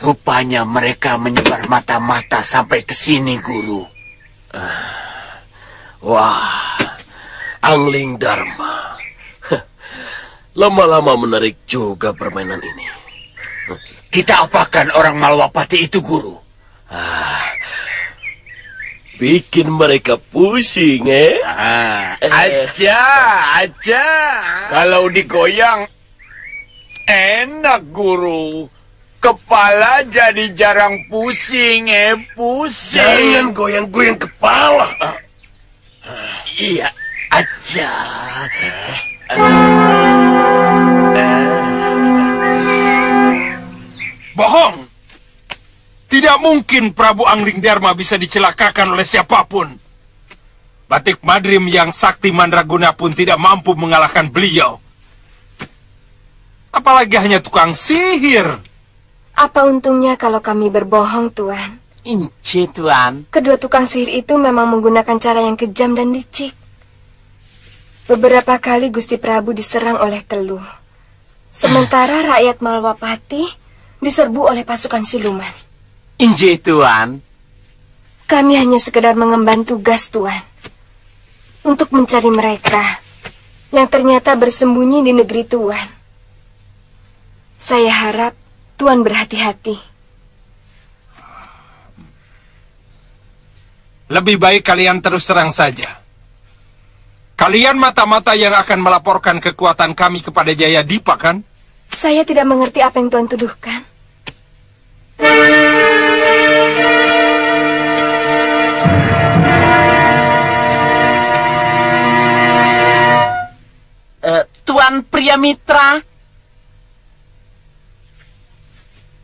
Rupanya mereka menyebar mata-mata sampai ke sini, Guru. Wah, Angling Dharma. Lama-lama menarik juga permainan ini. Kita apakan orang Malwapati itu, Guru? Bikin mereka pusing, Aja. Kalau digoyang, enak, Guru. Kepala jadi jarang pusing, pusing. Jangan goyang-goyang kepala. Iya, aja. Bohong! Tidak mungkin Prabu Angling Dharma bisa dicelakakan oleh siapapun. Batik Madrim yang sakti mandraguna pun tidak mampu mengalahkan beliau. Apalagi hanya tukang sihir. Apa untungnya kalau kami berbohong, Tuan? Inci, Tuan. Kedua tukang sihir itu memang menggunakan cara yang kejam dan licik. Beberapa kali Gusti Prabu diserang oleh Teluh. Sementara rakyat Malwapati diserbu oleh pasukan siluman. Inji, Tuan. Kami hanya sekedar mengemban tugas, Tuan. Untuk mencari mereka yang ternyata bersembunyi di negeri Tuan. Saya harap Tuan berhati-hati. Lebih baik kalian terus serang saja. Kalian mata-mata yang akan melaporkan kekuatan kami kepada Jayadipa, kan? Saya tidak mengerti apa yang Tuan tuduhkan. Tuan Priamitra.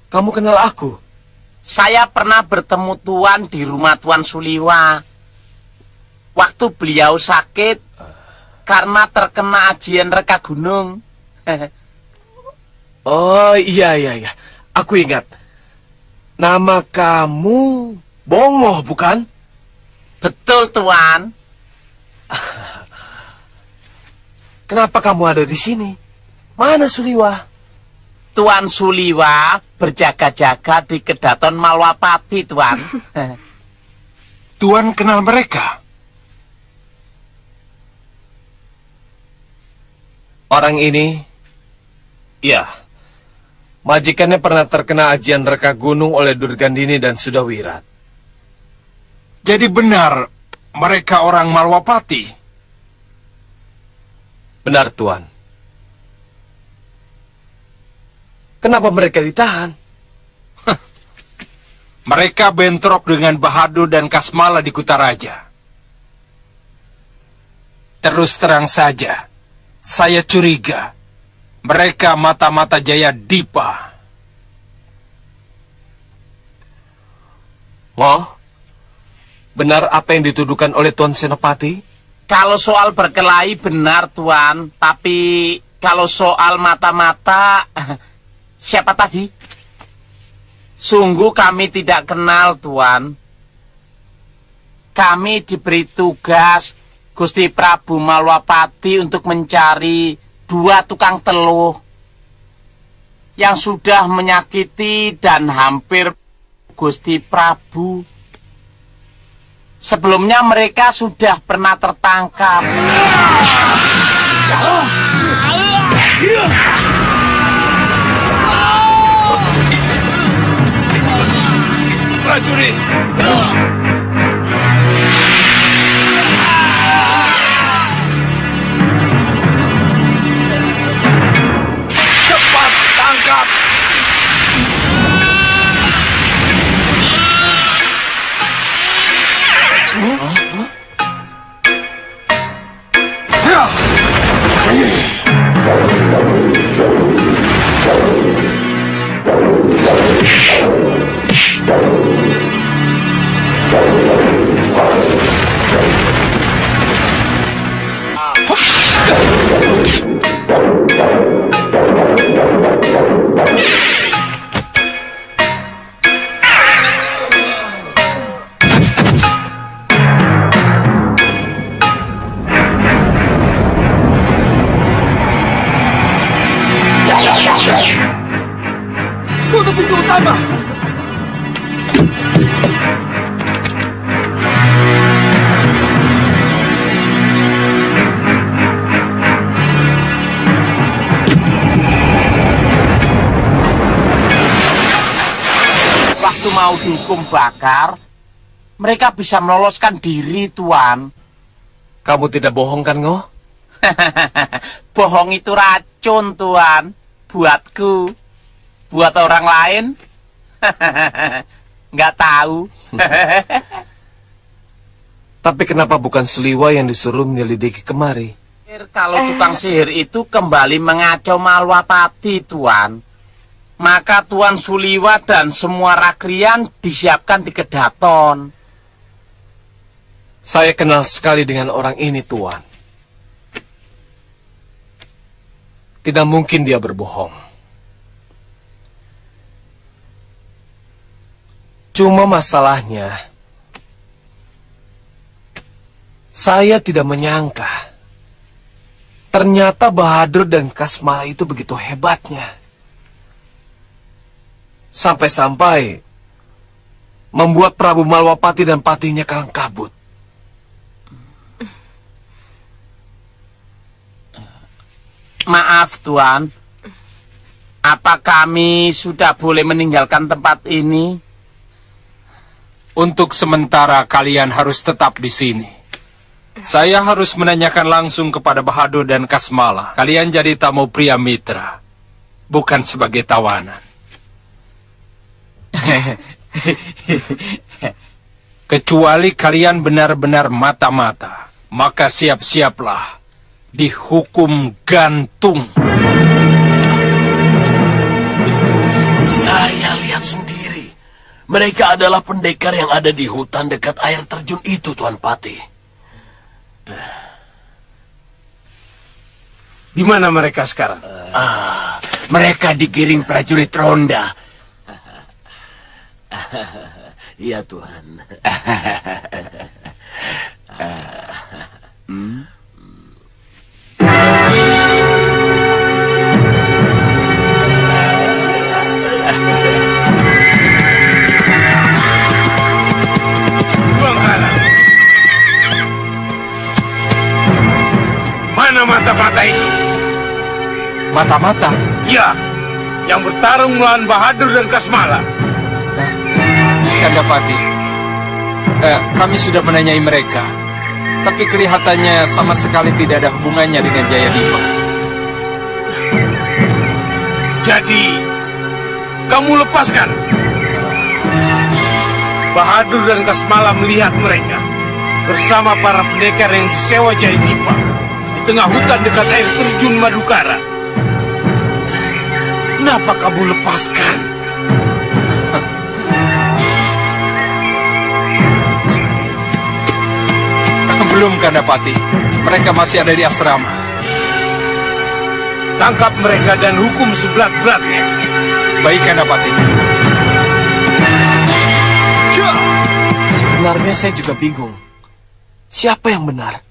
Kamu kenal aku? Saya pernah bertemu Tuan di rumah Tuan Suliwa. Waktu beliau sakit karena terkena ajian reka gunung. Oh, iya. Aku ingat. Nama kamu Bongoh, bukan? Betul, Tuan. Kenapa kamu ada di sini? Mana Suliwa? Tuan Suliwa berjaga-jaga di Kedaton Malwapati, Tuan. Tuan kenal mereka? Orang ini, ya, majikannya pernah terkena ajian reka gunung oleh Durgandini dan Sudawirat. Jadi benar, mereka orang Malwapati. Benar, Tuan. Kenapa mereka ditahan? Mereka bentrok dengan Bahadur dan Kasmala di Kutaraja. Terus terang saja, saya curiga mereka mata-mata Jaya Dipa. Oh, benar apa yang dituduhkan oleh Tuan Senopati? Kalau soal berkelahi benar, Tuan. Tapi kalau soal mata-mata, siapa tadi? Sungguh kami tidak kenal, Tuan. Kami diberi tugas Gusti Prabu Malwapati untuk mencari 2 tukang teluh yang sudah menyakiti dan hampir Gusti Prabu. Sebelumnya mereka sudah pernah tertangkap. Prajurit! Cepat tangkap! Tutup pintu utama! Waktu mau dihukum bakar, mereka bisa meloloskan diri, Tuan. Kamu tidak bohong kan, Ngo? Bohong itu racun, Tuan. Buatku. Buat orang lain, nggak tahu. Tapi kenapa bukan Seliwa yang disuruh menyelidiki kemari? Kalau tukang sihir itu kembali mengacau Malwapati, Tuan, maka Tuan Suliwa dan semua rakrian disiapkan di Kedaton. Saya kenal sekali dengan orang ini, Tuan. Tidak mungkin dia berbohong. Cuma masalahnya, saya tidak menyangka ternyata Bahadur dan Kasmala itu begitu hebatnya. Sampai-sampai membuat Prabu Malwapati dan patinya kalang kabut. Maaf, Tuan. Apa kami sudah boleh meninggalkan tempat ini? Untuk sementara kalian harus tetap di sini. Saya harus menanyakan langsung kepada Bahadur dan Kasmala. Kalian jadi tamu pria mitra, bukan sebagai tawanan. Kecuali kalian benar-benar mata-mata, maka siap-siaplah dihukum gantung. Saya lihat sendiri. Mereka adalah pendekar yang ada di hutan dekat air terjun itu, Tuan Pati. Di mana mereka sekarang? Mereka digiring prajurit ronda. Iya, Tuan. Mana mata-mata itu? Mata-mata? Ya, yang bertarung melawan Bahadur dan Kasmala. Kandapati, kami sudah menanyai mereka, tapi kelihatannya sama sekali tidak ada hubungannya dengan Jayadipa. Jadi, kamu lepaskan. Bahadur dan Kasmala melihat mereka bersama para pendekar yang disewa Jayadipa di tengah hutan dekat air terjun Madukara. Kenapa kamu lepaskan? Belum, Kandapati. Mereka masih ada di asrama. Tangkap mereka dan hukum seberat-beratnya. Baik, Kandapati. Sebenarnya saya juga bingung. Siapa yang benar?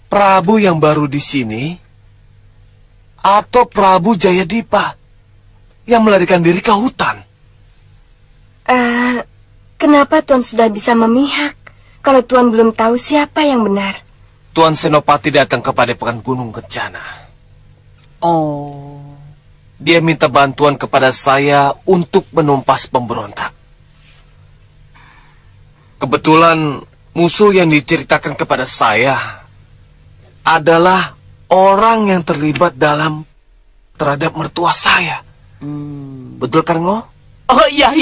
Prabu yang baru di sini atau Prabu Jayadipa yang melarikan diri ke hutan? Kenapa Tuan sudah bisa memihak kalau Tuan belum tahu siapa yang benar? Tuan Senopati datang ke Padepokan Gunung Kencana. Oh. Dia minta bantuan kepada saya untuk menumpas pemberontak. Kebetulan musuh yang diceritakan kepada saya adalah orang yang terlibat dalam terhadap mertua saya. Betul kan, Ngo? Oh iya.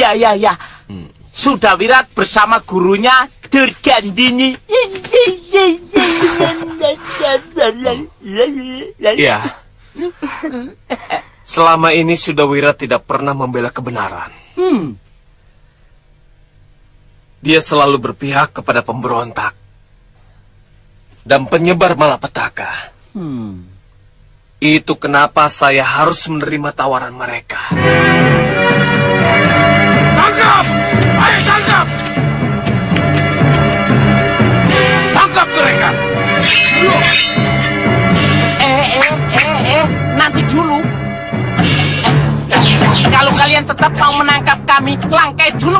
Sudah Wirat bersama gurunya Durgandini. Iya. Selama ini Sudawira tidak pernah membela kebenaran. Dia selalu berpihak kepada pemberontak dan penyebar malapetaka. Itu kenapa saya harus menerima tawaran mereka. Tangkap! Ayo tangkap! Tangkap mereka! Nanti dulu. Kalau kalian tetap mau menangkap kami, langkai dulu.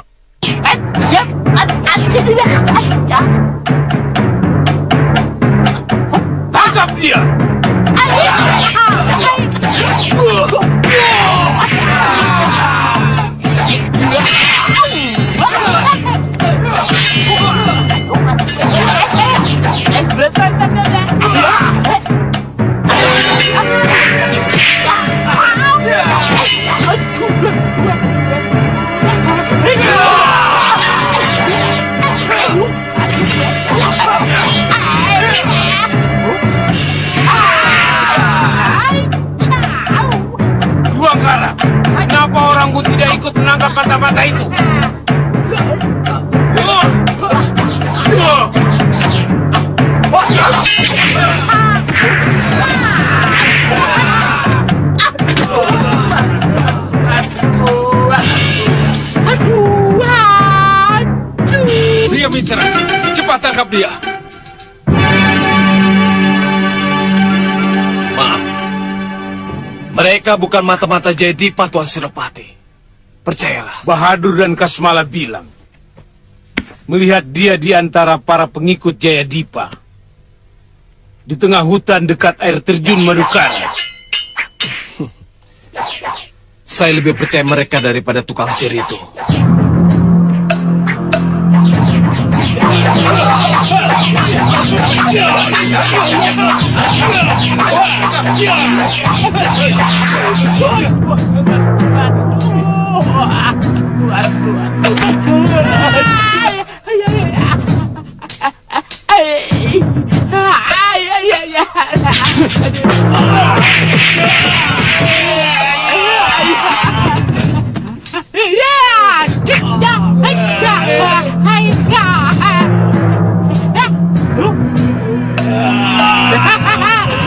Tangkap dia! Juangkara, kenapa orangmu tidak ikut menangkap mata-mata itu? Dia Mitra, cepat tangkap dia. Maaf. Mereka bukan mata-mata Jayadipa, Tuan Senopati. Percayalah. Bahadur dan Kasmala bilang, melihat dia di antara para pengikut Jayadipa di tengah hutan dekat air terjun Madukara. Saya lebih percaya mereka daripada tukang sihir itu.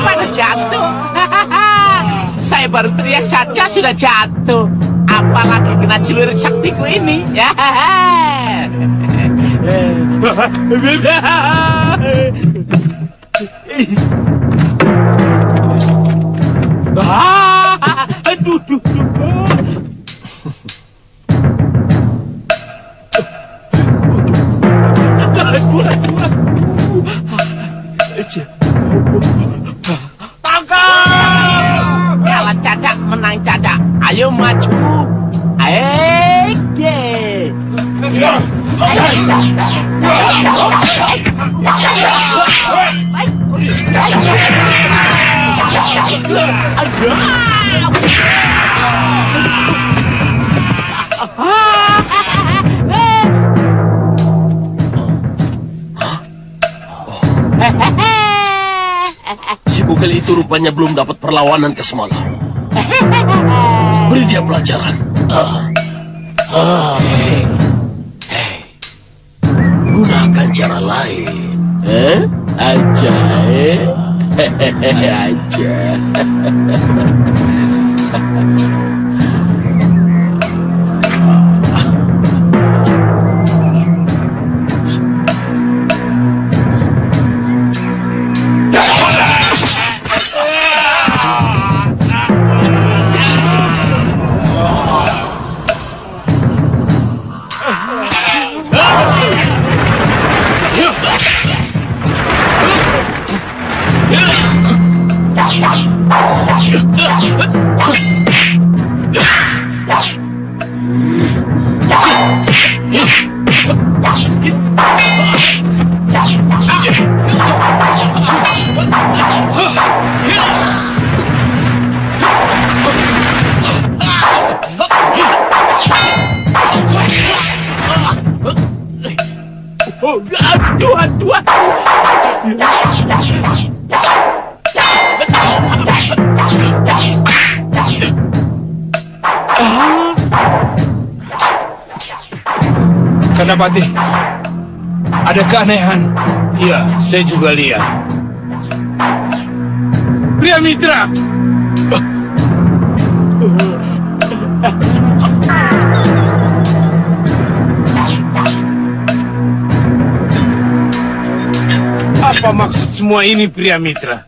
Pada jatuh. Saya baru teriak saja sudah jatuh. Apalagi kena celurit saktiku ini. Aduh. Tangkap! Ayo maju. Ege. Si bugil itu rupanya belum dapat perlawanan ke semalam. Beri dia pelajaran. Hei. Gunakan cara lain. Aja, Hehehe aja. Aduh. Kanapati, ada keanehan. Iya, saya juga lihat. Pria Mitra! Apa maksud semua ini, Pria Mitra?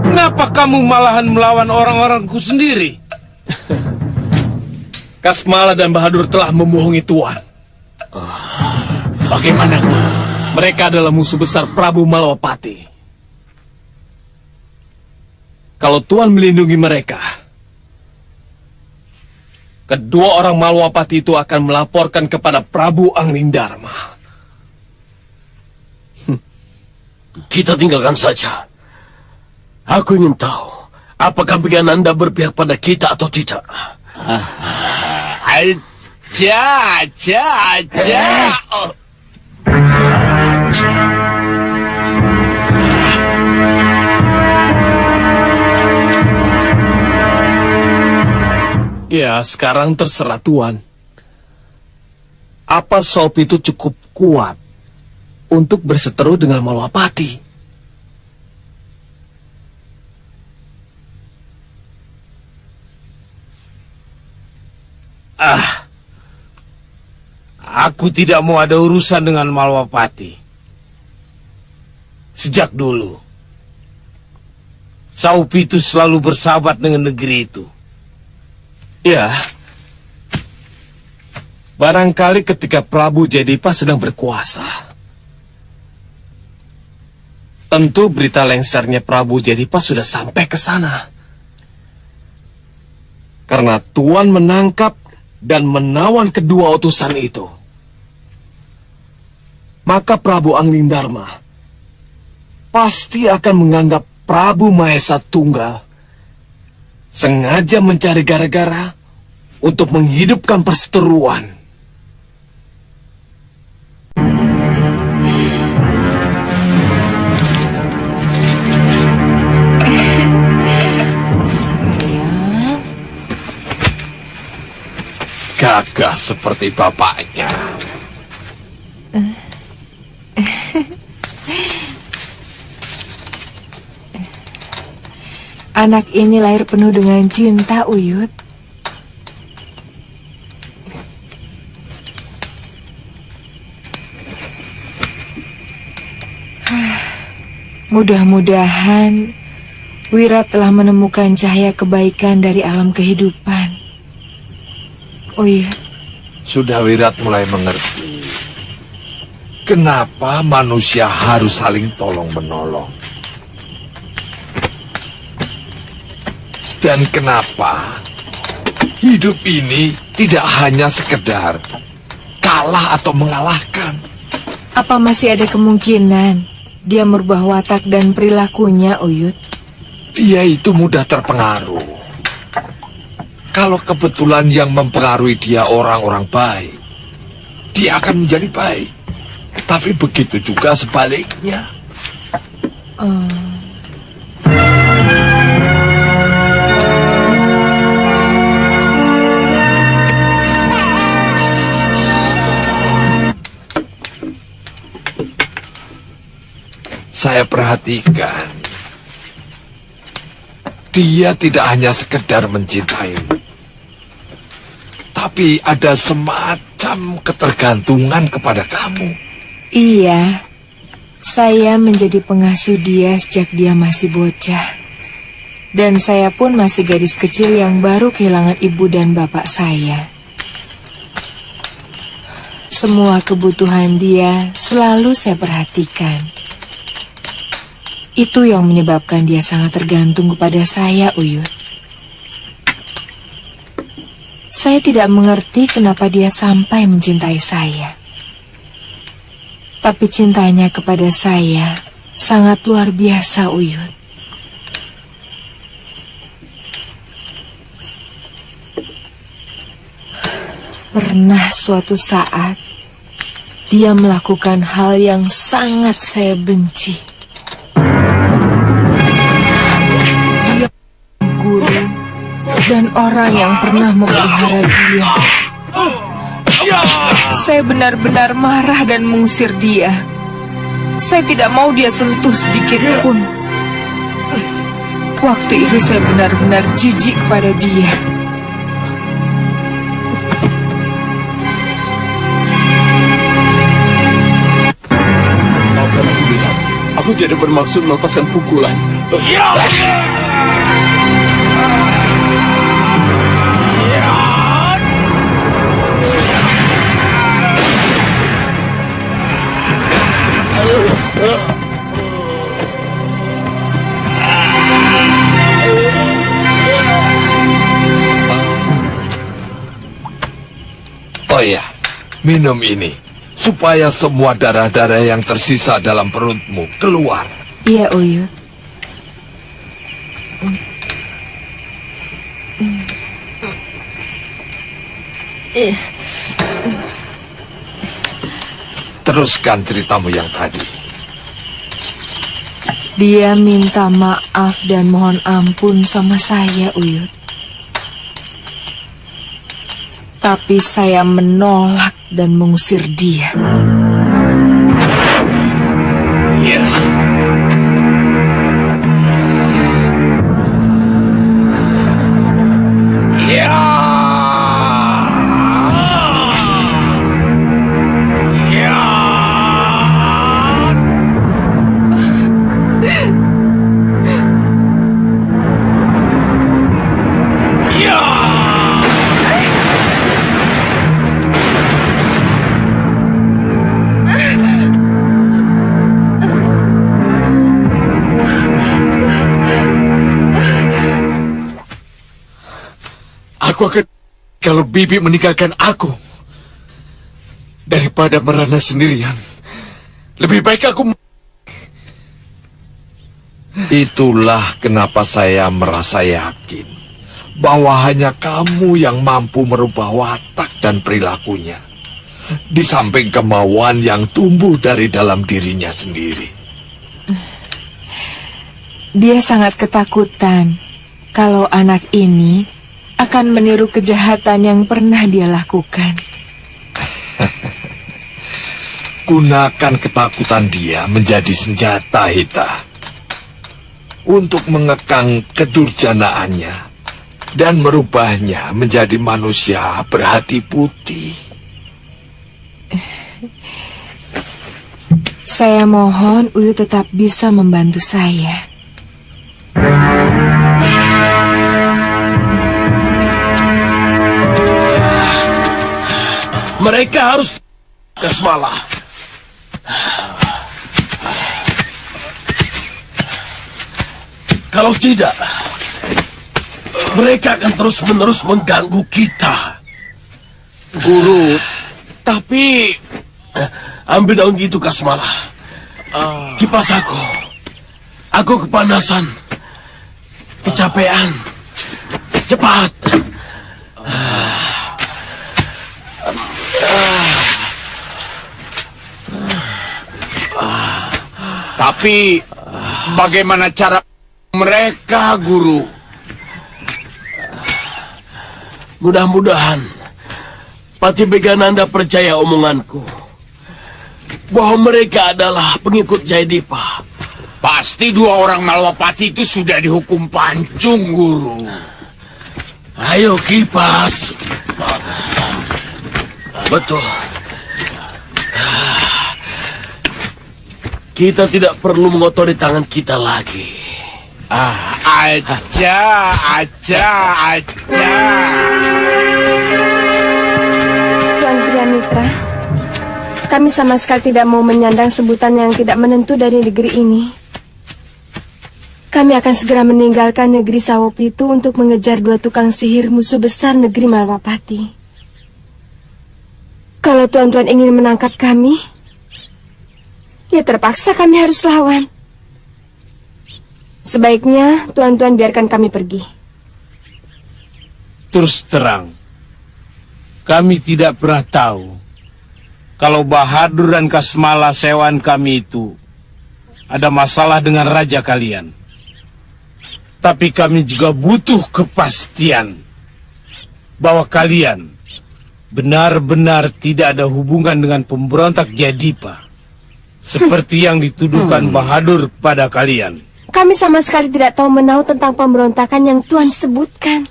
Kenapa kamu malahan melawan orang-orangku sendiri? Kasmala dan Bahadur telah membohongi Tuan. Bagaimana, Guru? Mereka adalah musuh besar Prabu Malwapati. Kalau Tuan melindungi mereka, kedua orang Malwapati itu akan melaporkan kepada Prabu Anglingdarma. Kita tinggalkan saja. Aku ingin tahu, apakah pilihan Anda berpihak pada kita atau tidak? Aja. Ya, sekarang terserah Tuan. Apa Sop itu cukup kuat untuk berseteru dengan Malwapati? Aku tidak mau ada urusan dengan Malwapati. Sejak dulu, Saupi itu selalu bersahabat dengan negeri itu. Ya. Barangkali ketika Prabu Jayadipa sedang berkuasa, tentu berita lengsernya Prabu Jayadipa sudah sampai ke sana. Karena Tuan menangkap dan menawan kedua utusan itu, maka Prabu Anglingdarma pasti akan menganggap Prabu Mahesa Tunggal sengaja mencari gara-gara untuk menghidupkan perseteruan. Gagah seperti bapaknya. Anak ini lahir penuh dengan cinta, Uyut. Mudah-mudahan Wira telah menemukan cahaya kebaikan dari alam kehidupan. Uyut. Sudah Wirat mulai mengerti kenapa manusia harus saling tolong-menolong. Dan kenapa Hidup ini tidak hanya sekedar kalah atau mengalahkan. Apa masih ada kemungkinan dia merubah watak dan perilakunya, Uyut? Dia itu mudah terpengaruh. Kalau kebetulan yang mempengaruhi dia orang-orang baik, dia akan menjadi baik. Tapi begitu juga sebaliknya. Saya perhatikan, dia tidak hanya sekedar mencintaimu, tapi ada semacam ketergantungan kepada kamu. Iya, saya menjadi pengasuh dia sejak dia masih bocah. Dan saya pun masih gadis kecil yang baru kehilangan ibu dan bapak saya. Semua kebutuhan dia selalu saya perhatikan. Itu yang menyebabkan dia sangat tergantung kepada saya, Uyut. Saya tidak mengerti kenapa dia sampai mencintai saya. Tapi cintanya kepada saya sangat luar biasa, Uyut. Pernah suatu saat, dia melakukan hal yang sangat saya benci. Dia guru dan orang yang pernah memelihara dia. Saya benar-benar marah dan mengusir dia. Saya tidak mau dia sentuh sedikit pun. Waktu itu saya benar-benar jijik kepada dia. Maafkan aku, Wira. Aku tidak bermaksud melepaskan pukulan. Oh ya, minum ini, supaya semua darah-darah yang tersisa dalam perutmu keluar. Iya, Uyut. Teruskan ceritamu yang tadi. Dia minta maaf dan mohon ampun sama saya, Uyut. Tapi saya menolak dan mengusir dia. Aku akan kalau Bibi meninggalkan aku daripada merana sendirian. Lebih baik aku. Itulah kenapa saya merasa yakin bahwa hanya kamu yang mampu merubah watak dan perilakunya, di samping kemauan yang tumbuh dari dalam dirinya sendiri. Dia sangat ketakutan kalau anak ini akan meniru kejahatan yang pernah dia lakukan. Gunakan ketakutan dia menjadi senjata, Hita, untuk mengekang kedurjanaannya dan merubahnya menjadi manusia berhati putih. Saya mohon Uyu tetap bisa membantu saya. Mereka harus ke Smala. Kalau tidak, Mereka akan terus-menerus mengganggu kita. Guru, tapi Ambil daun itu, Kasmala. Kipas aku. Aku kepanasan. Kecapean. Cepat. Tapi bagaimana cara mereka, Guru? Mudah-mudahan Pati Begananda percaya omonganku bahwa mereka adalah pengikut Jayadipa. Pasti 2 orang Malwapati itu sudah dihukum pancung, Guru. Ayo, Kipas. Betul. Kita tidak perlu mengotori tangan kita lagi. Aja. Tuan Priamitra, kami sama sekali tidak mau menyandang sebutan yang tidak menentu dari negeri ini. Kami akan segera meninggalkan negeri Sawopitu untuk mengejar 2 tukang sihir musuh besar negeri Malwapati. Kalau tuan-tuan ingin menangkap kami, ya terpaksa kami harus lawan. Sebaiknya tuan-tuan biarkan kami pergi. Terus terang, kami tidak pernah tahu kalau Bahadur dan Kasmala sewan kami itu ada masalah dengan raja kalian. Tapi kami juga butuh kepastian bahwa kalian benar-benar tidak ada hubungan dengan pemberontak Jayadipa seperti yang dituduhkan Bahadur pada kalian. Kami sama sekali tidak tahu menahu tentang pemberontakan yang Tuan sebutkan.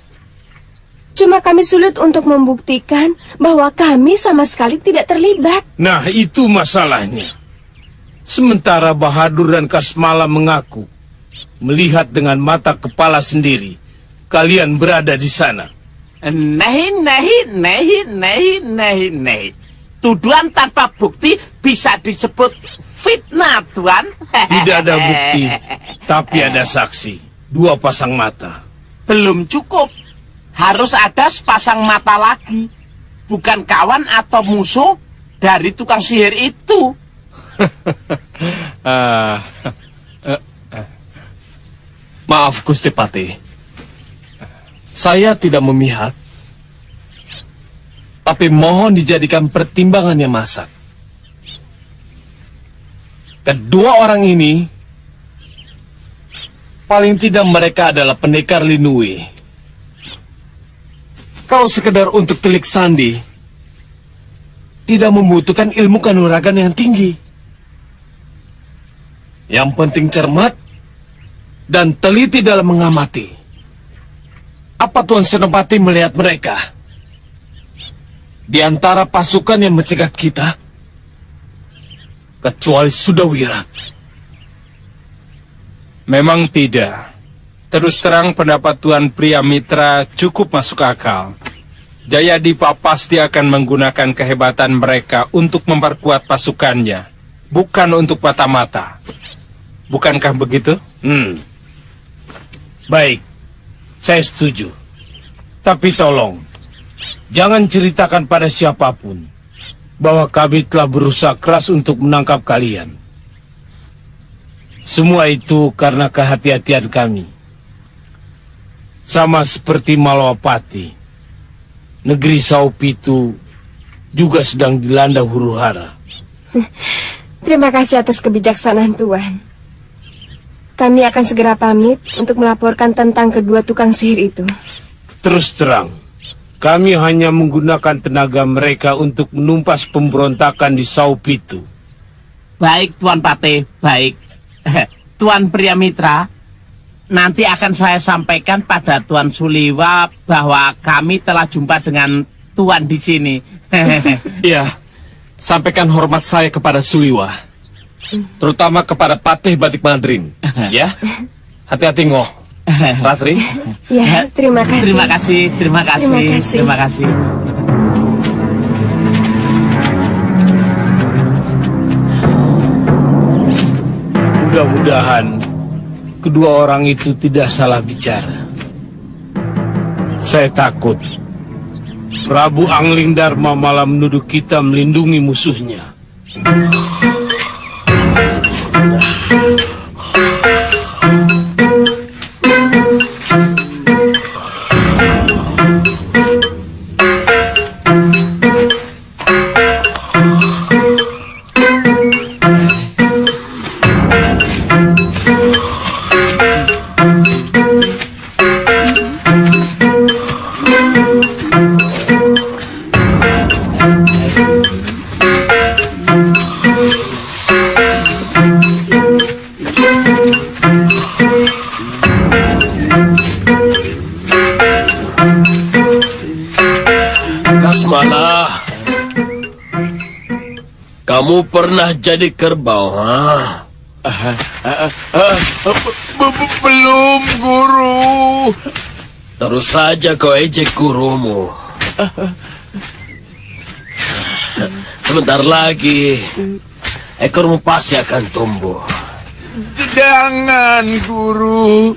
Cuma kami sulit untuk membuktikan bahwa kami sama sekali tidak terlibat. Nah, itu masalahnya. Sementara Bahadur dan Kasmala mengaku melihat dengan mata kepala sendiri kalian berada di sana. Nahi. Tuduhan tanpa bukti bisa disebut fitnah, Tuan. Tidak ada bukti, tapi ada saksi. 2 pasang mata. Belum cukup. Harus ada sepasang mata lagi. Bukan kawan atau musuh dari tukang sihir itu. Maaf, Gusti Pati. Saya tidak memihak. Tapi mohon dijadikan pertimbangan yang masak. Kedua orang ini, paling tidak mereka adalah pendekar Linui. Kalau sekedar untuk telik sandi, tidak membutuhkan ilmu kanuragan yang tinggi. Yang penting cermat dan teliti dalam mengamati. Apa Tuan Senopati melihat mereka? Di antara pasukan yang mencegat kita, kecuali Sudawirat. Memang tidak. Terus terang pendapat Tuan Priamitra cukup masuk akal. Jayadipa pasti akan menggunakan kehebatan mereka untuk memperkuat pasukannya, bukan untuk mata-mata. Bukankah begitu? Baik, saya setuju. Tapi tolong, jangan ceritakan pada siapapun bahwa kami telah berusaha keras untuk menangkap kalian. Semua itu karena kehati-hatian kami. Sama seperti Malwapati, negeri Sawopitu juga sedang dilanda huru-hara. Terima kasih atas kebijaksanaan Tuan. Kami akan segera pamit untuk melaporkan tentang kedua tukang sihir itu. Terus terang, kami hanya menggunakan tenaga mereka untuk menumpas pemberontakan di Sawopitu. Baik, Tuan Pate, baik. Tuan Priamitra, nanti akan saya sampaikan pada Tuan Suliwa bahwa kami telah jumpa dengan Tuan di sini. Iya, sampaikan hormat saya kepada Suliwa, terutama kepada Patih Batik Madrim. Ya, hati-hati Ngoh. Ratri. Ya, terima kasih. Terima kasih, terima kasih, Terima kasih. terima kasih. Mudah-mudahan kedua orang itu tidak salah bicara. Saya takut Prabu Angling Dharma malah menuduh kita melindungi musuhnya. Kasmala, kamu pernah jadi kerbau, ha? Belum, Guru. Terus saja kau ejek gurumu. Sebentar lagi, ekormu pasti akan tumbuh. Jangan, Guru.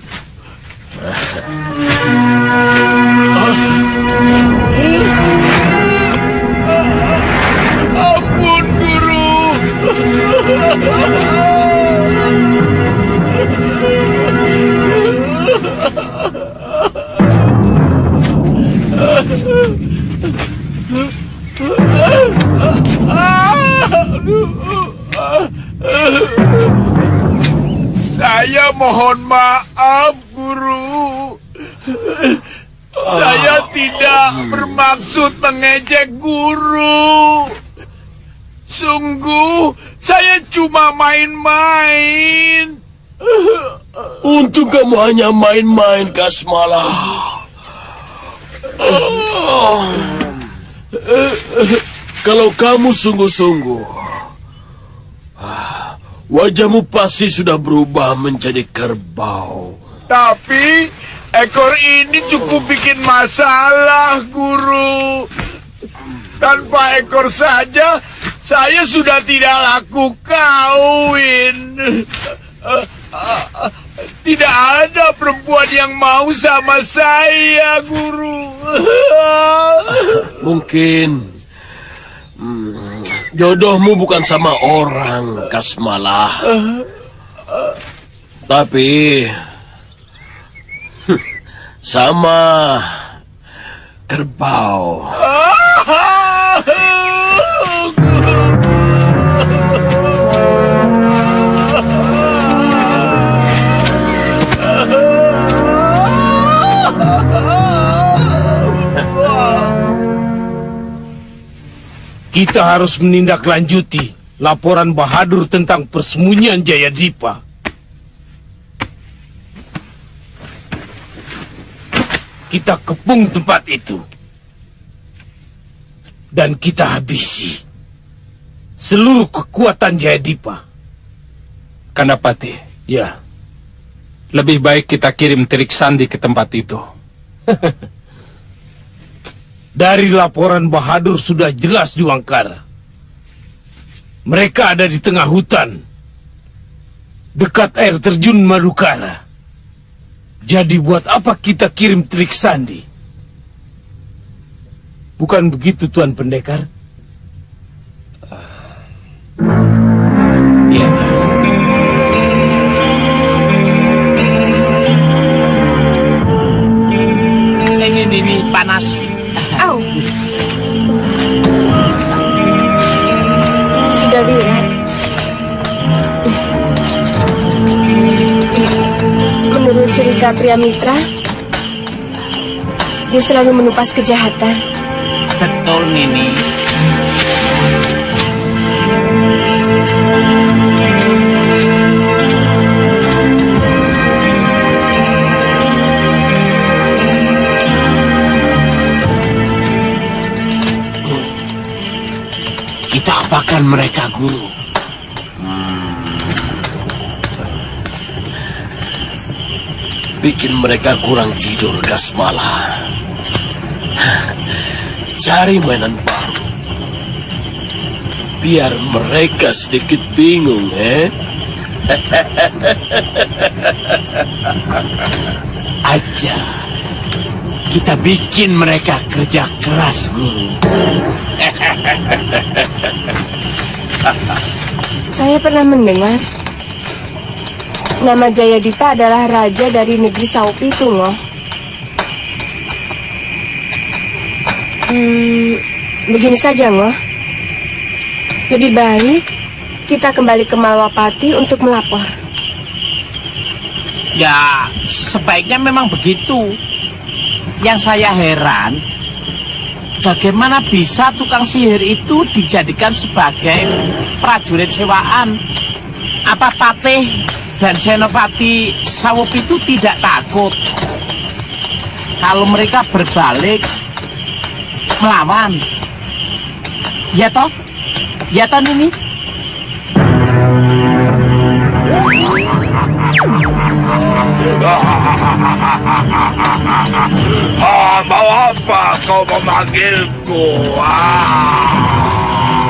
Ampun, Guru. Saya mohon maaf, Guru. Saya tidak bermaksud mengejek Guru. Sungguh, saya cuma main-main. Untung kamu hanya main-main, Kasmala. Kalau kamu sungguh-sungguh, wajahmu pasti sudah berubah menjadi kerbau. Tapi ekor ini cukup bikin masalah, Guru. Tanpa ekor saja, saya sudah tidak laku kawin. Tidak ada perempuan yang mau sama saya, Guru. Mungkin jodohmu bukan sama orang, Kasmala. Tapi sama kerbau. Kita harus menindaklanjuti laporan Bahadur tentang persembunyian Jayadipa. Kita kepung tempat itu. Dan kita habisi seluruh kekuatan Jayadipa. Kanapati, Ya, lebih baik kita kirim Telik Sandi ke tempat itu. dari laporan Bahadur sudah jelas Diwangkara. Mereka ada di tengah hutan, dekat air terjun Madukara. Jadi buat apa kita kirim Telik Sandi? Bukan begitu, Tuan Pendekar? Ini panas. Au. Sudah Wirat. Menurut cerita Pria Mitra, dia selalu menupas kejahatan. Betul, Nini. Kita apakan mereka, Guru? Bikin mereka kurang tidur, Kasmala. Cari mainan baru. Biar mereka sedikit bingung, Aja. Kita bikin mereka kerja keras, Guru. Saya pernah mendengar nama Jayadipa adalah raja dari negeri Saupi, Tungo. Begini saja, Ngo. Lebih baik kita kembali ke Malwapati untuk melapor. Ya, sebaiknya memang begitu. Yang saya heran, bagaimana bisa tukang sihir itu dijadikan sebagai prajurit sewaan? Apa Patih dan Senopati Sawup itu tidak takut kalau mereka berbalik melawan? Ya toh? Ya toh, Nini? Mau apa kau memanggilku?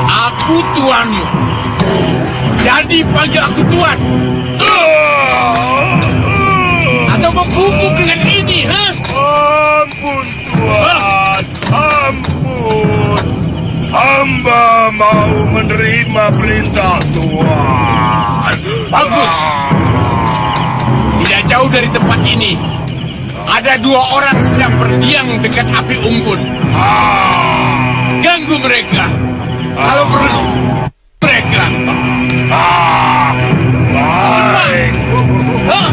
Aku tuanmu. Jadi panggil aku tuan. Atau mau gugup dengan ini, ha? Ampun, Tuan. Ampun. Hamba mau menerima perintah Tuan. Bagus. Tidak jauh dari tempat ini ada 2 orang sedang berdiam dekat api unggun. Ganggu mereka. Kalau perlu mereka. Baik. Hah?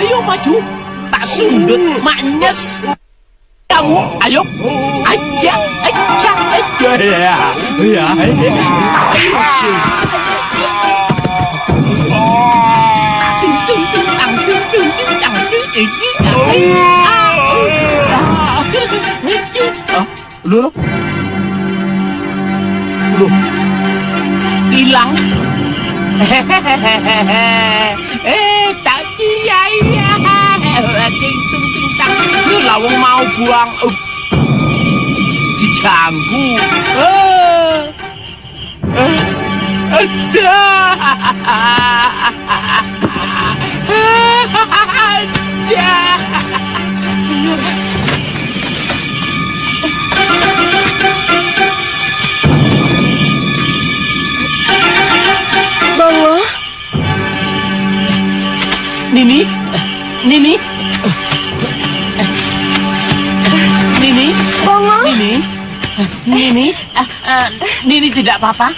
Ayo maju, tak sundut, maknyes. Kamu, ayo, aja, aja, aja, ya. Loh, hilang. Tak dia ya. Ting tung ting tang. Lu lawang mau buang diganggu. Ada. Ada. Bongo, Nini, Nini, Nini, Bongo. Nini tidak apa-apa.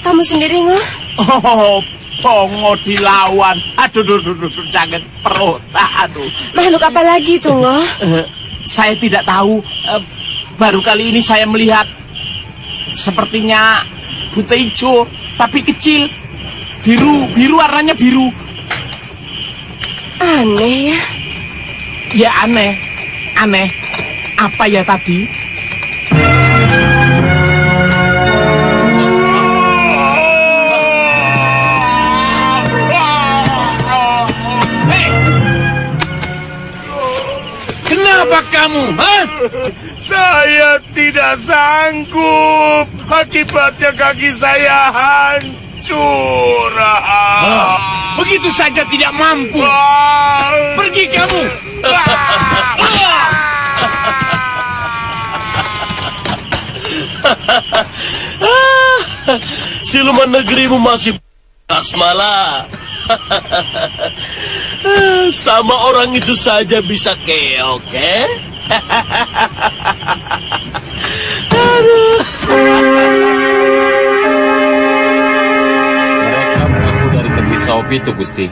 Kamu sendiri, Ngo? Oh, Bongo dilawan. Aduh, jangan perut. Aduh. Makhluk apa lagi itu, Ngo? Saya tidak tahu. Baru kali ini saya melihat sepertinya buta hijau, tapi kecil. Biru warnanya biru. Aneh ya. Ya aneh. Apa ya tadi? Kenapa kamu, ha? Saya tidak sanggup. Akibatnya kaki saya hancur. begitu saja tidak mampu. Pergi kamu. Siluman negerimu masih Kasmala. Sama orang itu saja bisa keok, Mereka mengaku dari negeri Saop itu, Gusti.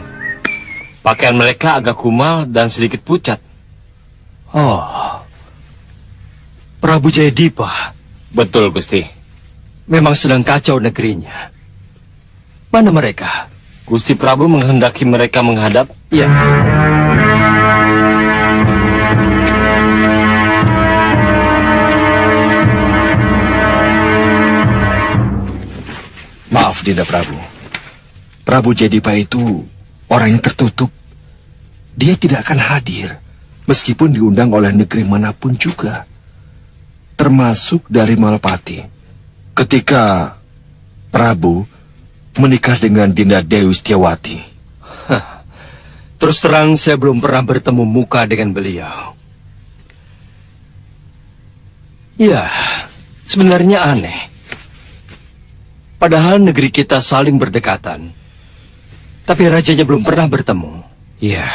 Pakaian mereka agak kumal dan sedikit pucat. Oh, Prabu Jayadipa Betul, Gusti. memang sedang kacau negerinya. Mana mereka? Gusti Prabu menghendaki mereka menghadap. Ya, maaf Dinda Prabu. Prabu Jayadipa itu orang yang tertutup. Dia tidak akan hadir meskipun diundang oleh negeri manapun juga, termasuk dari Malapati. Ketika Prabu menikah dengan Dinda Dewi Setiawati. Terus terang saya belum pernah bertemu muka dengan beliau. Ya, sebenarnya aneh. Padahal negeri kita saling berdekatan. Tapi rajanya belum pernah bertemu. Ya.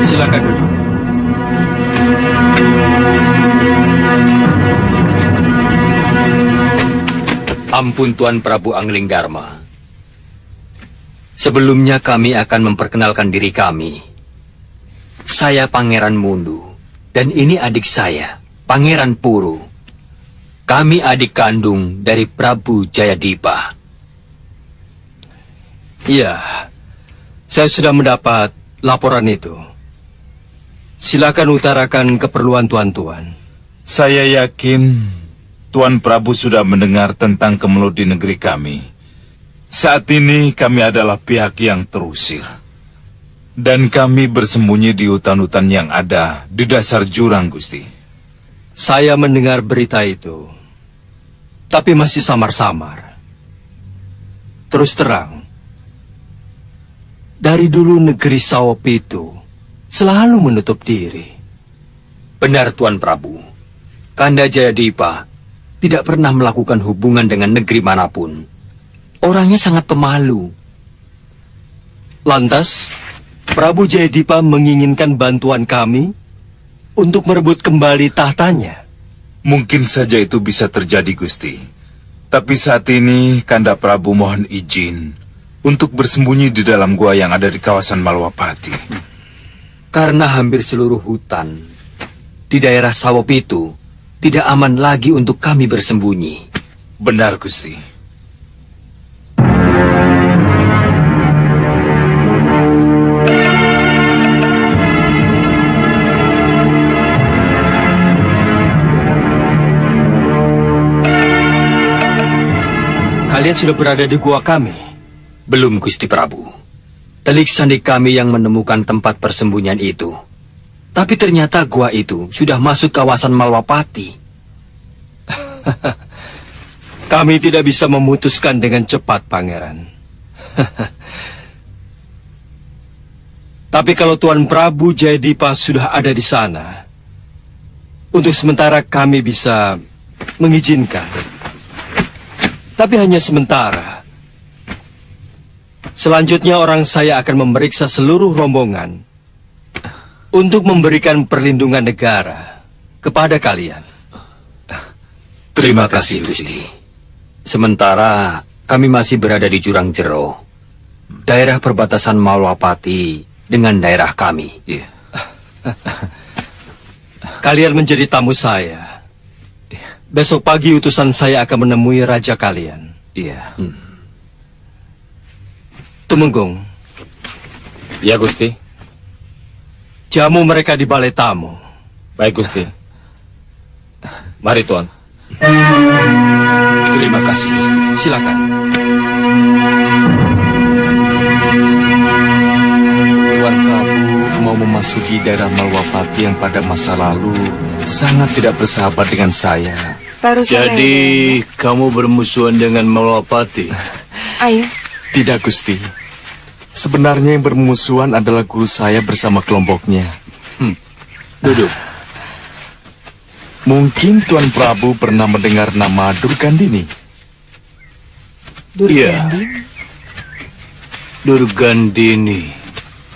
Silakan duduk. Ampun Tuan Prabu Angling Dharma. Sebelumnya kami akan memperkenalkan diri kami. Saya Pangeran Mundu, dan ini adik saya, Pangeran Puru. Kami adik kandung dari Prabu Jayadipa. Iya, saya sudah mendapat laporan itu. Silakan utarakan keperluan tuan-tuan. Saya yakin Tuan Prabu sudah mendengar tentang kemeludi negeri kami. Saat ini kami adalah pihak yang terusir. Dan kami bersembunyi di hutan-hutan yang ada di dasar jurang, Gusti. Saya mendengar berita itu, tapi masih samar-samar. Terus terang, dari dulu negeri Saop itu selalu menutup diri. Benar Tuan Prabu, Kanda Jayadipa tidak pernah melakukan hubungan dengan negeri manapun. Orangnya sangat pemalu. Lantas, Prabu Jayadipa menginginkan bantuan kami untuk merebut kembali tahtanya. Mungkin saja itu bisa terjadi, Gusti. Tapi saat ini Kanda Prabu mohon izin untuk bersembunyi di dalam gua yang ada di kawasan Malwapati. Karena hampir seluruh hutan di daerah Saop itu tidak aman lagi untuk kami bersembunyi. Benar, Gusti. Kalian sudah berada di gua kami? Belum, Gusti Prabu. Telik sandi kami yang menemukan tempat persembunyian itu. Tapi ternyata gua itu sudah masuk kawasan Malwapati. Kami tidak bisa memutuskan dengan cepat, Pangeran. Tapi kalau Tuan Prabu Jayadipa sudah ada di sana, untuk sementara kami bisa mengizinkan. Tapi hanya sementara. Selanjutnya orang saya akan memeriksa seluruh rombongan untuk memberikan perlindungan negara kepada kalian. Terima kasih, Gusti. Sementara kami masih berada di Jurang Jero, daerah perbatasan Malwapati dengan daerah kami. Kalian menjadi tamu saya. Besok pagi utusan saya akan menemui raja kalian. Iya. Tumenggung, Ya, Gusti. jamu mereka di balai tamu. Baik, Gusti. Mari, Tuan. Terima kasih, Gusti. Silakan. Tuan Prabu mau memasuki daerah Malwapati yang pada masa lalu sangat tidak bersahabat dengan saya. Barusan Jadi, kamu bermusuhan dengan Malwapati? Ayo. Tidak, Gusti. Sebenarnya yang bermusuhan adalah guru saya bersama kelompoknya. Duduk. Mungkin Tuan Prabu pernah mendengar nama Durgandini. Iya. Durgandini.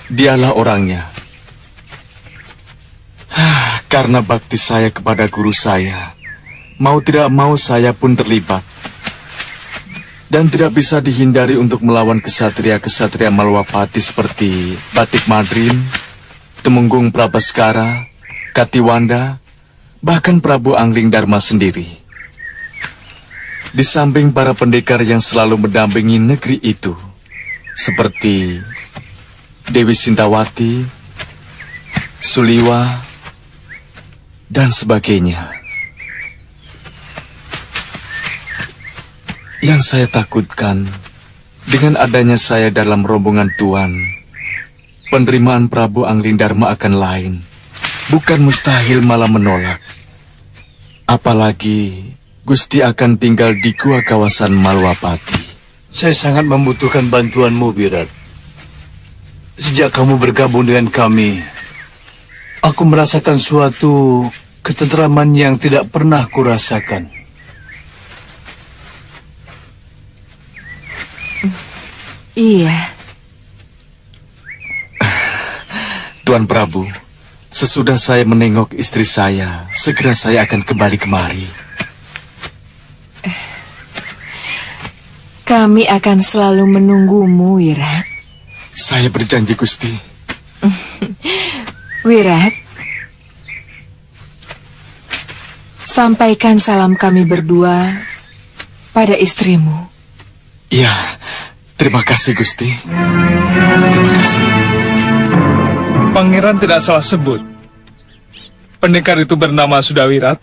Dialah orangnya. Karena bakti saya kepada guru saya, mau tidak mau saya pun terlibat. Dan tidak bisa dihindari untuk melawan kesatria-kesatria Malwapati seperti Batik Madrim, Temenggung Prabaskara, Katiwanda, bahkan Prabu Angling Dharma sendiri. Di samping para pendekar yang selalu mendampingi negeri itu, seperti Dewi Sintawati, Suliwa, dan sebagainya. Yang saya takutkan, dengan adanya saya dalam rombongan Tuan, penerimaan Prabu Angling Dharma akan lain. Bukan mustahil malah menolak. Apalagi Gusti akan tinggal di gua kawasan Malwapati. Saya sangat membutuhkan bantuanmu, Wirat. Sejak kamu bergabung dengan kami, aku merasakan suatu ketentraman yang tidak pernah kurasakan. Iya. Tuan Prabu, sesudah saya menengok istri saya, segera saya akan kembali kemari. Kami akan selalu menunggumu, Wirat. Saya berjanji, Gusti. Wirat, sampaikan salam kami berdua pada istrimu. Ya, terima kasih, Gusti. Terima kasih. Pangeran tidak salah sebut. Pendekar itu bernama Sudawirat.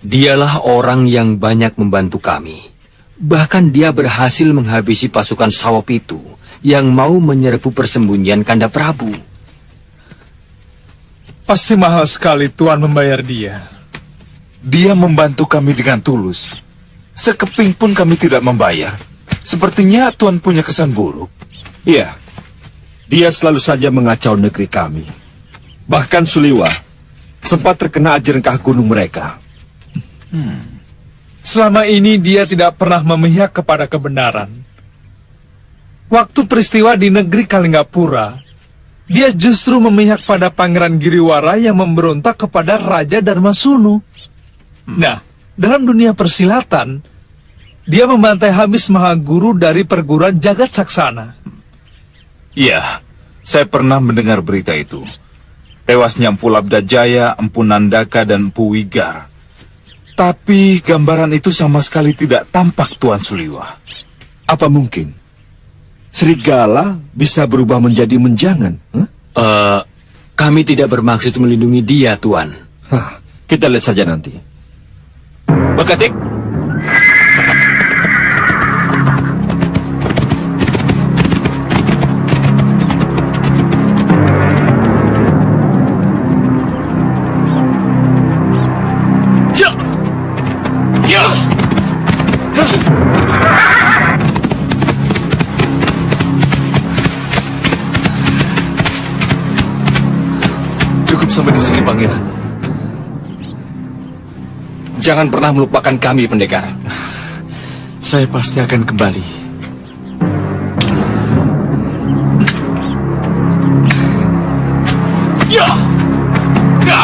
Dialah orang yang banyak membantu kami. Bahkan dia berhasil menghabisi pasukan Sawop itu yang mau menyerbu persembunyian Kanda Prabu. Pasti mahal sekali Tuan membayar dia. Dia membantu kami dengan tulus. Sekeping pun kami tidak membayar. Sepertinya Tuan punya kesan buruk. Iya, dia selalu saja mengacau negeri kami. Bahkan Suliwa sempat terkena ajarengkah gunung mereka. Selama ini dia tidak pernah memihak kepada kebenaran. Waktu peristiwa di negeri Kalinggapura, dia justru memihak pada Pangeran Giriwara yang memberontak kepada Raja Darmasunu. Nah, dalam dunia persilatan, dia membantai habis Mahaguru dari perguruan Jagat Saksana. Iya, saya pernah mendengar berita itu. Tewasnya Empu Labda Jaya, Empu Nandaka, dan Empu Wigar. Tapi gambaran itu sama sekali tidak tampak, Tuan Suliwa. Apa mungkin serigala bisa berubah menjadi menjangan? Kami tidak bermaksud melindungi dia, Tuan. Kita lihat saja nanti. Bakatik. Cukup sampai di sini, Pangeran. Jangan pernah melupakan kami, pendekar. Saya pasti akan kembali. Ya! Ya!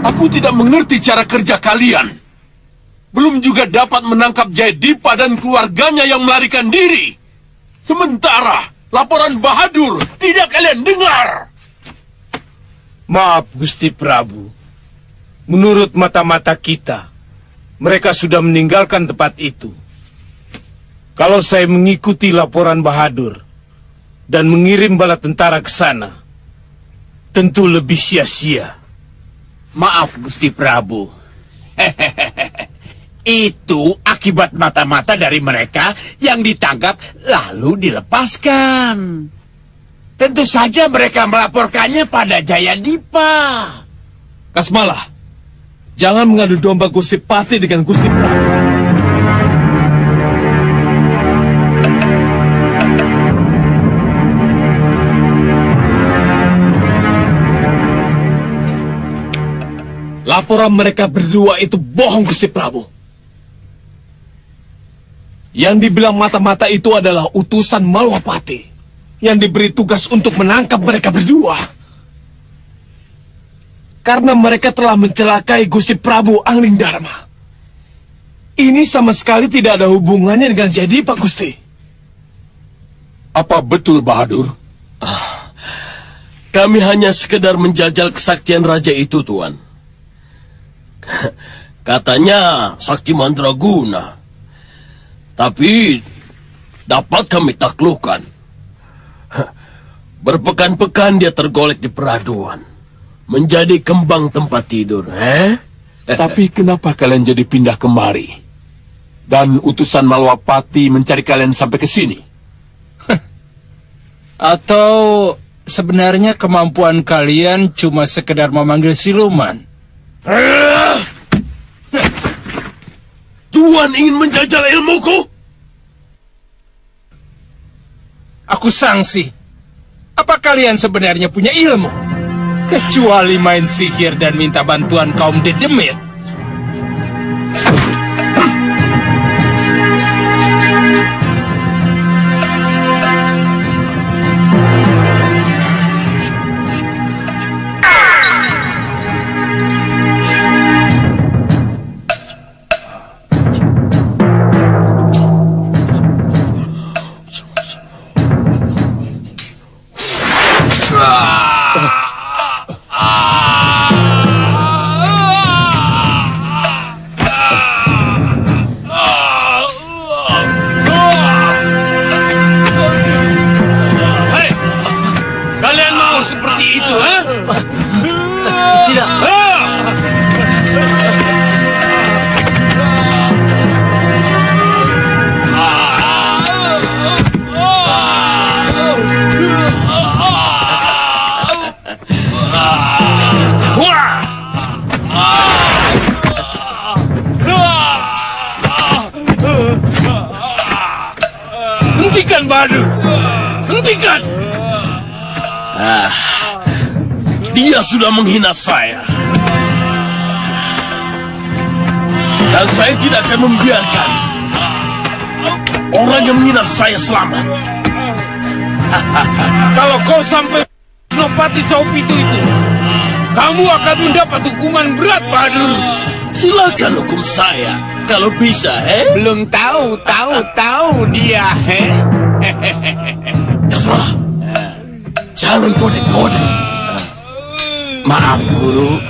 Aku tidak mengerti cara kerja kalian. Belum juga dapat menangkap Jayadipa dan keluarganya yang melarikan diri. Sementara laporan Bahadur tidak kalian dengar. Maaf, Gusti Prabu. Menurut mata-mata kita, mereka sudah meninggalkan tempat itu. Kalau saya mengikuti laporan Bahadur dan mengirim bala tentara ke sana, tentu lebih sia-sia. Maaf Gusti Prabu. Itu akibat mata-mata dari mereka yang ditangkap lalu dilepaskan. Tentu saja mereka melaporkannya pada Jayadipa. Kasmala, jangan mengadu domba Gusti Pati dengan Gusti Prabu. Laporan mereka berdua itu bohong, Gusti Prabu. Yang dibilang mata-mata itu adalah utusan Malwapati yang diberi tugas untuk menangkap mereka berdua. Karena mereka telah mencelakai Gusti Prabu Anglingdarma. Ini sama sekali tidak ada hubungannya dengan jadi Pak Gusti. Apa betul, Bahadur? Kami hanya sekedar menjajal kesaktian raja itu, Tuan. Katanya sakti mandraguna. Tapi dapat kami taklukkan. Berpekan-pekan dia tergolek di peraduan. Menjadi kembang tempat tidur. Tapi kenapa kalian jadi pindah kemari? Dan utusan Malwapati mencari kalian sampai ke sini? Atau sebenarnya kemampuan kalian cuma sekedar memanggil siluman? Tuan ingin menjajal ilmuku? Aku sangsi. Apa kalian sebenarnya punya ilmu? Kecuali main sihir dan minta bantuan kaum dedemit. Hentikan, Bahadur! Hentikan! Dia sudah menghina saya. Dan saya tidak akan membiarkan orang yang menghina saya selamat. Kalau kau sampai Senopati Saupitu itu, kamu akan mendapat hukuman berat, Bahadur. Silakan hukum saya, kalau bisa, Belum tahu dia, Kasmala, jangan kode-kode. Maaf, Guru.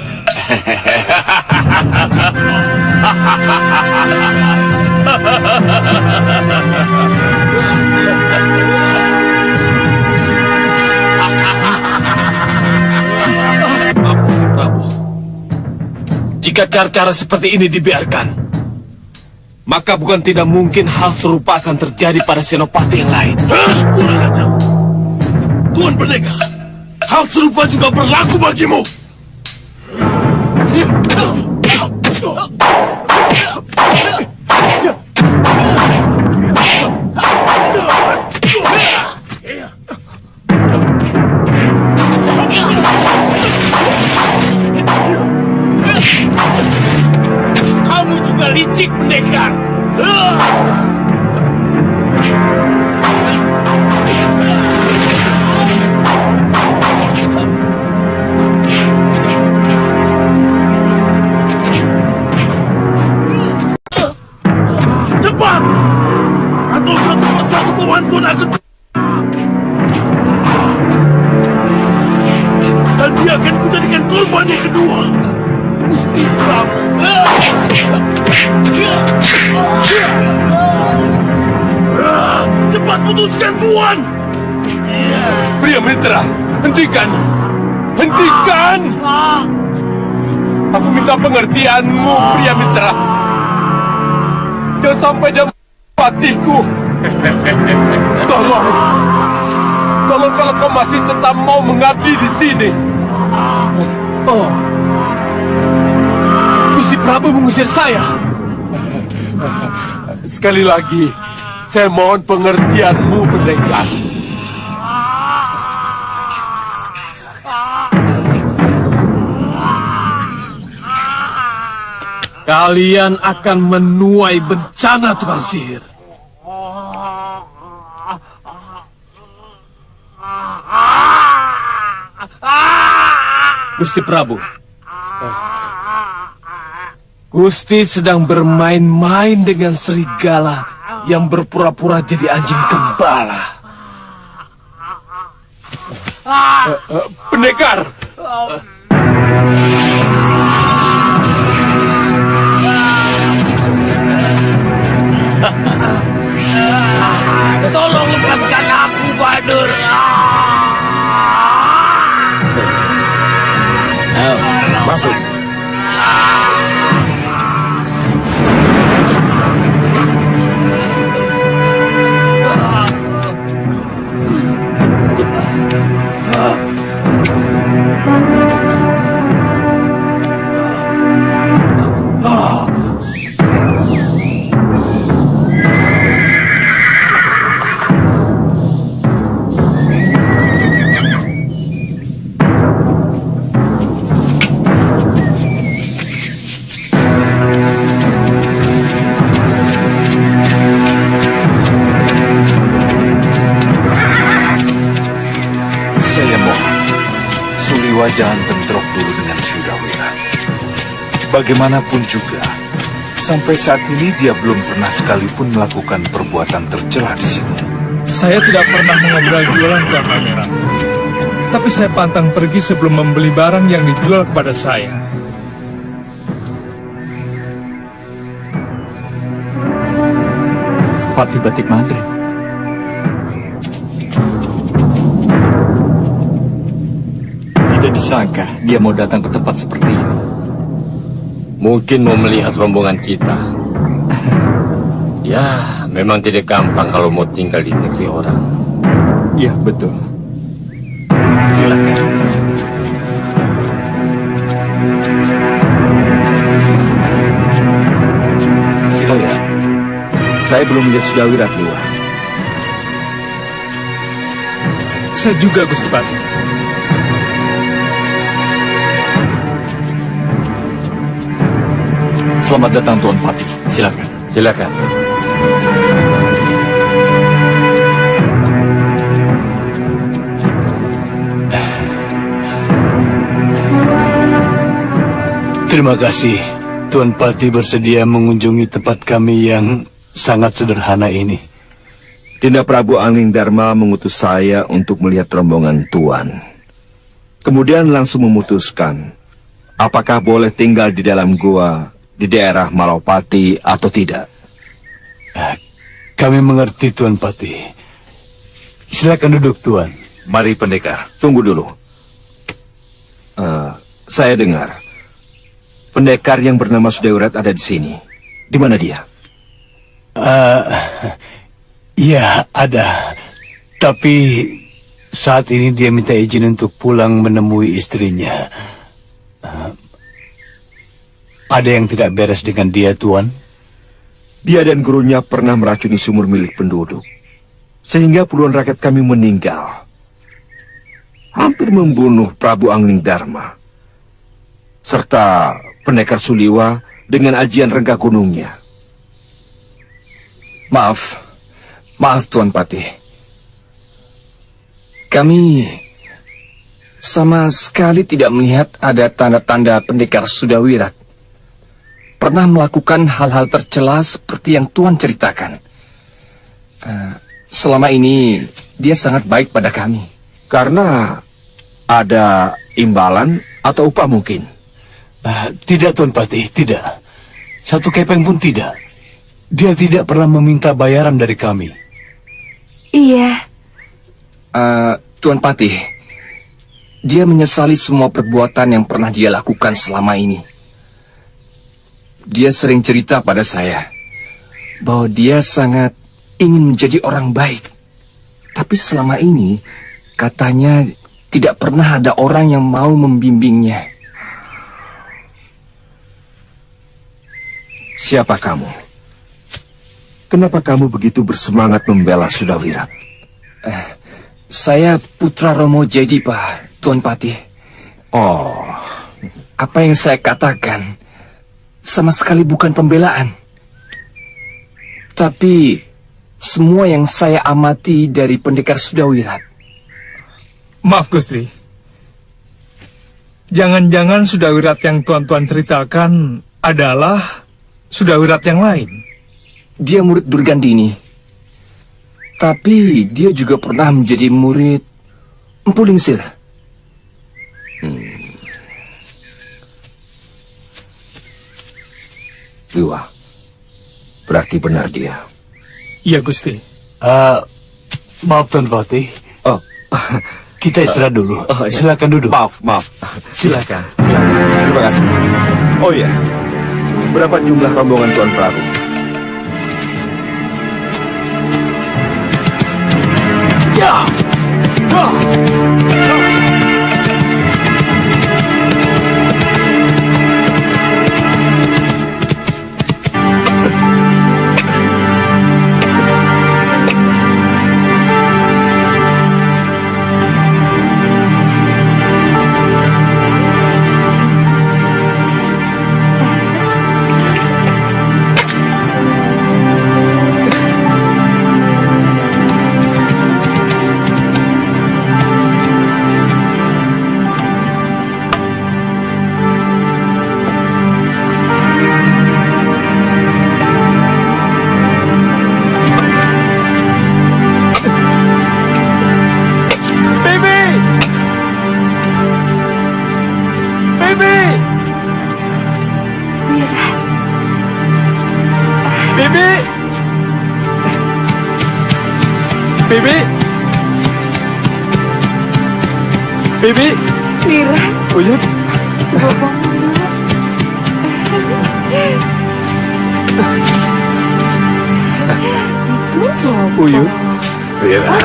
Jika cara-cara seperti ini dibiarkan, maka bukan tidak mungkin hal serupa akan terjadi pada senopati yang lain. Kurang ajar. Tuan Pendekar, hal serupa juga berlaku bagimu. Kamu juga licik, Pendekar. Cepat! Atau satu persatu pemantun akan... Dan dia akan kujadikan korban yang kedua. Gusti Prabu. Cepat putuskan, Tuan! Pria Mitra, hentikan! Hentikan! Aku minta pengertianmu, pria mitra. Jangan sampai dia matiku. Tolong. Tolong kalau kau masih tetap mau mengabdi di sini. Oh, Gusti Prabu mengusir saya. Sekali lagi, saya mohon pengertianmu, pendekar. Kalian akan menuai bencana, tukang sihir. Gusti Prabu, Gusti sedang bermain-main dengan serigala yang berpura-pura jadi anjing gembala. Pendekar! Tolong lepaskan aku, Badur. Masuk. Saya mohon, Suliwa jangan bentrok dulu dengan Sudawira. Bagaimanapun juga, sampai saat ini dia belum pernah sekalipun melakukan perbuatan tercela di sini. Saya tidak pernah mengobrol jualan ke pangeran. Tapi saya pantang pergi sebelum membeli barang yang dijual kepada saya. Pati Batik Madrid. Tidak disangka dia mau datang ke tempat seperti ini. Mungkin mau melihat rombongan kita. Ya, memang tidak gampang kalau mau tinggal di negeri orang. Ya, betul. Silakan. Siloya, saya belum melihat Sudawira keluar. Saya juga, Gusti Pati. Selamat datang Tuan Pati. Silakan. Silakan. Terima kasih, Tuan Pati bersedia mengunjungi tempat kami yang sangat sederhana ini. Dinda Prabu Angling Dharma mengutus saya untuk melihat rombongan Tuan. Kemudian langsung memutuskan apakah boleh tinggal di dalam gua di daerah Malawpati atau tidak. Kami mengerti, Tuan Pati. Silakan duduk, Tuan. Mari, pendekar. Tunggu dulu. Saya dengar pendekar yang bernama Sudawira ada di sini. Di mana dia? Ya, ada. Tapi saat ini dia minta izin untuk pulang menemui istrinya. Ada yang tidak beres dengan dia, Tuan? Dia dan gurunya pernah meracuni sumur milik penduduk, sehingga puluhan rakyat kami meninggal. Hampir membunuh Prabu Angling Dharma, serta pendekar Suliwa dengan ajian Rengga Gunungnya. Maaf Tuan Pati. Kami sama sekali tidak melihat ada tanda-tanda pendekar Sudawira pernah melakukan hal-hal tercela seperti yang Tuan ceritakan. Selama ini dia sangat baik pada kami. Karena ada imbalan atau upah mungkin? Tidak, Tuan Pati, tidak. Satu kepeng pun tidak. Dia tidak pernah meminta bayaran dari kami. Iya. Tuan Pati, dia menyesali semua perbuatan yang pernah dia lakukan selama ini. Dia sering cerita pada saya bahwa dia sangat ingin menjadi orang baik. Tapi selama ini, katanya tidak pernah ada orang yang mau membimbingnya. Siapa kamu? Kenapa kamu begitu bersemangat membela Sudawirat? Saya putra Romo Jayadipa, Tuan Patih. Oh, apa yang saya katakan sama sekali bukan pembelaan. Tapi semua yang saya amati dari pendekar Sudawirat. Maaf, Gusti. Jangan-jangan Sudawirat yang tuan-tuan ceritakan adalah Sudawirat yang lain. Dia murid Durgandini. Tapi dia juga pernah menjadi murid Empu Lingsir. Liwa, berarti benar dia. Iya, Gusti. Maaf Tuan Patih. Oh, Kita istirahat dulu. iya. Silakan duduk. Maaf. Silakan. Terima kasih. Oh iya, berapa jumlah rombongan Tuan Prabu? Ya. Bibi. Lira. Uyut. Bopong dulu. Itu Bopong. Uyut. Lira,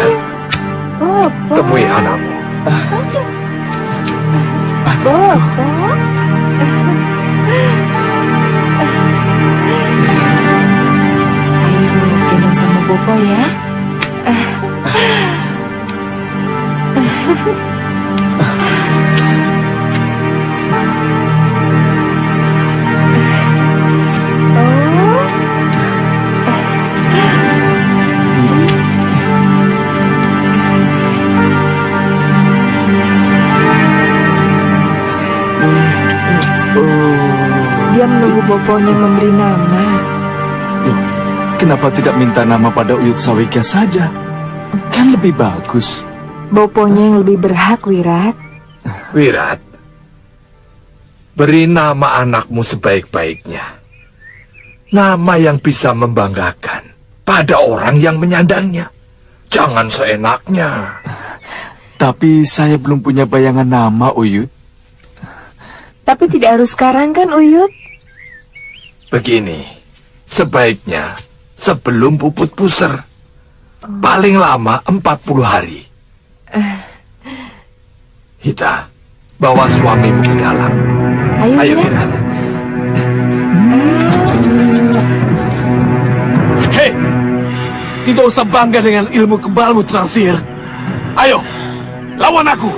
Bopong. temui anakmu. Bopong. Ayo, gendong sama Bopo ya. Dia menunggu Boponya memberi nama. Loh, kenapa tidak minta nama pada Uyut Sawikya saja? Kan lebih bagus. Boponya yang lebih berhak, Wirat. Wirat, beri nama anakmu sebaik-baiknya. Nama yang bisa membanggakan pada orang yang menyandangnya. Jangan seenaknya. Tapi saya belum punya bayangan nama, Uyut. Tapi tidak harus sekarang kan, Uyut? Begini, sebaiknya sebelum puput puser. Paling lama 40 hari. Hita, bawa suamimu ke dalam. Ayo, Wirat. Hei, tidak usah bangga dengan ilmu kebalmu, tukang sihir. Ayo, lawan aku.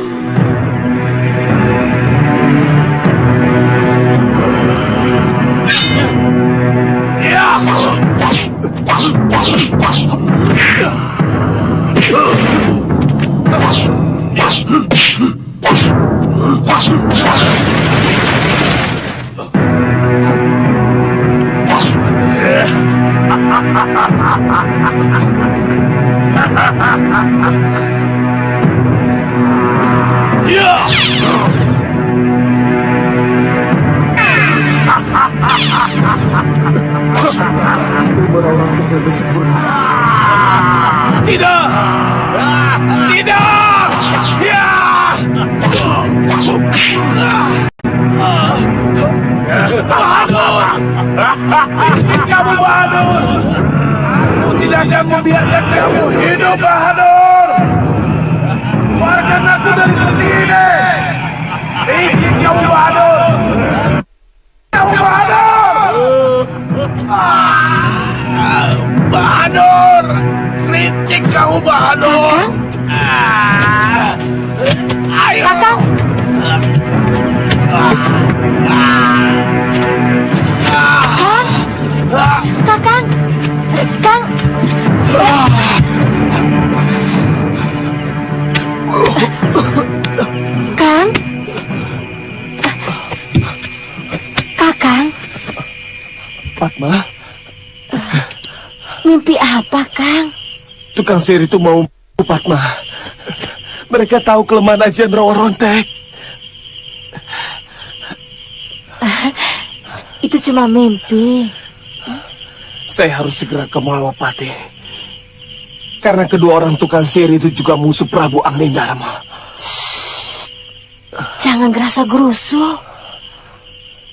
Orang tinggal bersempurna. Tidak! Tidak! Ya! Licik kamu, Bahadur! Aku tidak akan membiarkan kamu hidup, Bahadur! Keluarkan aku dari peti ini! Licik kamu, Bahadur! Kamu, Bahadur! Bahadur! Licik kamu, Bahadur! Ayo! Kakang! Kakang! Kang! Kang? Kakang? Padma, Mimpi apa, Kang? tukang sihir itu mau Padma. Mereka tahu kelemahan ajian rawa rontek. Itu cuma mimpi. Saya harus segera ke Malwapati. Karena kedua orang tukang sihir itu juga musuh Prabu Anglingdarma. Jangan gerasa gerusu.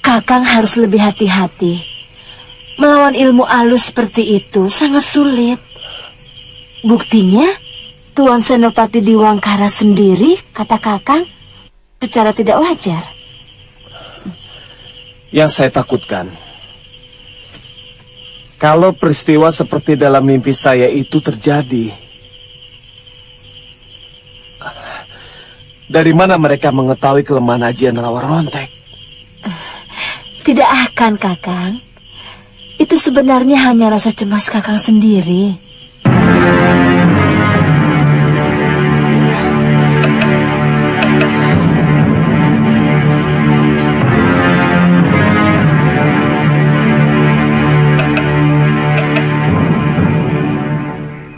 Kakang harus lebih hati-hati. Melawan ilmu alus seperti itu sangat sulit. Buktinya, Tuan Senopati Diwangkara sendiri, kata Kakang, secara tidak wajar. Yang saya takutkan, kalau peristiwa seperti dalam mimpi saya itu terjadi, dari mana mereka mengetahui kelemahan ajian rawa rontek? Tidak akan, Kakang. Itu sebenarnya hanya rasa cemas Kakang sendiri.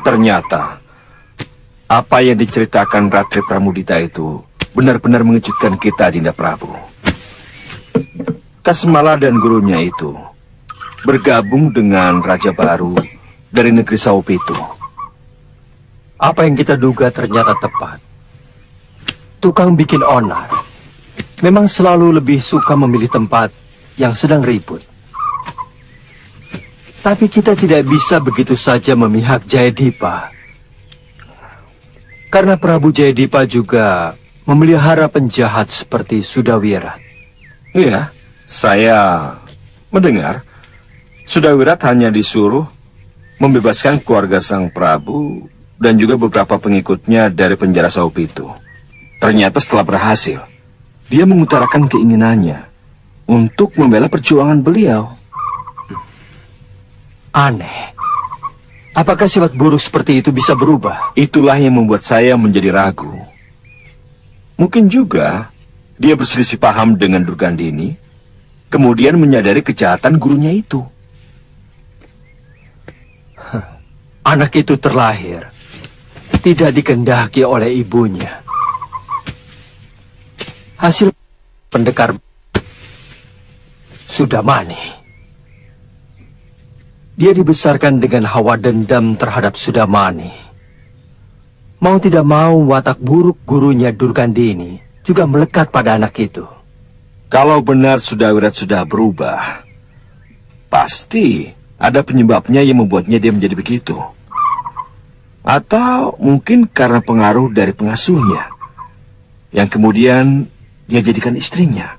Ternyata, apa yang diceritakan Ratri Pramudita itu benar-benar mengejutkan kita, Dinda Prabu. Kasmala dan gurunya itu bergabung dengan raja baru dari negeri Saupitu. Apa yang kita duga ternyata tepat. Tukang bikin onar memang selalu lebih suka memilih tempat yang sedang ribut. Tapi kita tidak bisa begitu saja memihak Jayadipa. Karena Prabu Jayadipa juga memelihara penjahat seperti Sudawirat. Iya, saya mendengar Sudawirat hanya disuruh membebaskan keluarga sang Prabu dan juga beberapa pengikutnya dari penjara Saupitu. Ternyata setelah berhasil, dia mengutarakan keinginannya untuk membela perjuangan beliau. Aneh. Apakah sifat buruk seperti itu bisa berubah? Itulah yang membuat saya menjadi ragu. Mungkin juga dia berselisih paham dengan Durgandini, kemudian menyadari kejahatan gurunya itu. Anak itu terlahir tidak dikehendaki oleh ibunya. Hasil pendekar Sudamani. Dia dibesarkan dengan hawa dendam terhadap Sudamani. Mau tidak mau, watak buruk gurunya Durgandini juga melekat pada anak itu. Kalau benar Sudawirat sudah berubah, pasti ada penyebabnya yang membuatnya dia menjadi begitu. Atau mungkin karena pengaruh dari pengasuhnya, yang kemudian dia jadikan istrinya.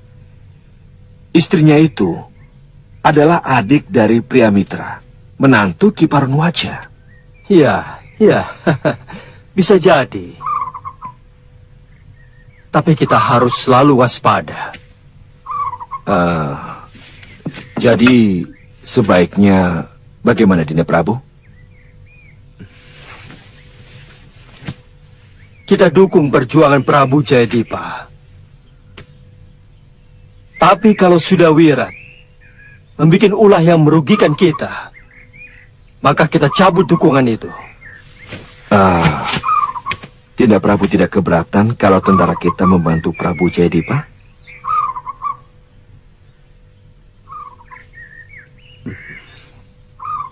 Istrinya itu adalah adik dari Priamitra, menantu Ki Parunwaja. Ya, bisa jadi. Tapi kita harus selalu waspada. Jadi sebaiknya bagaimana, Dinda Prabu? Kita dukung perjuangan Prabu Jayadipa. Tapi kalau Sudawirat membuat ulah yang merugikan kita, maka kita cabut dukungan itu. Dinda Prabu tidak keberatan kalau tentara kita membantu Prabu Jayadipa?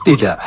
Tidak.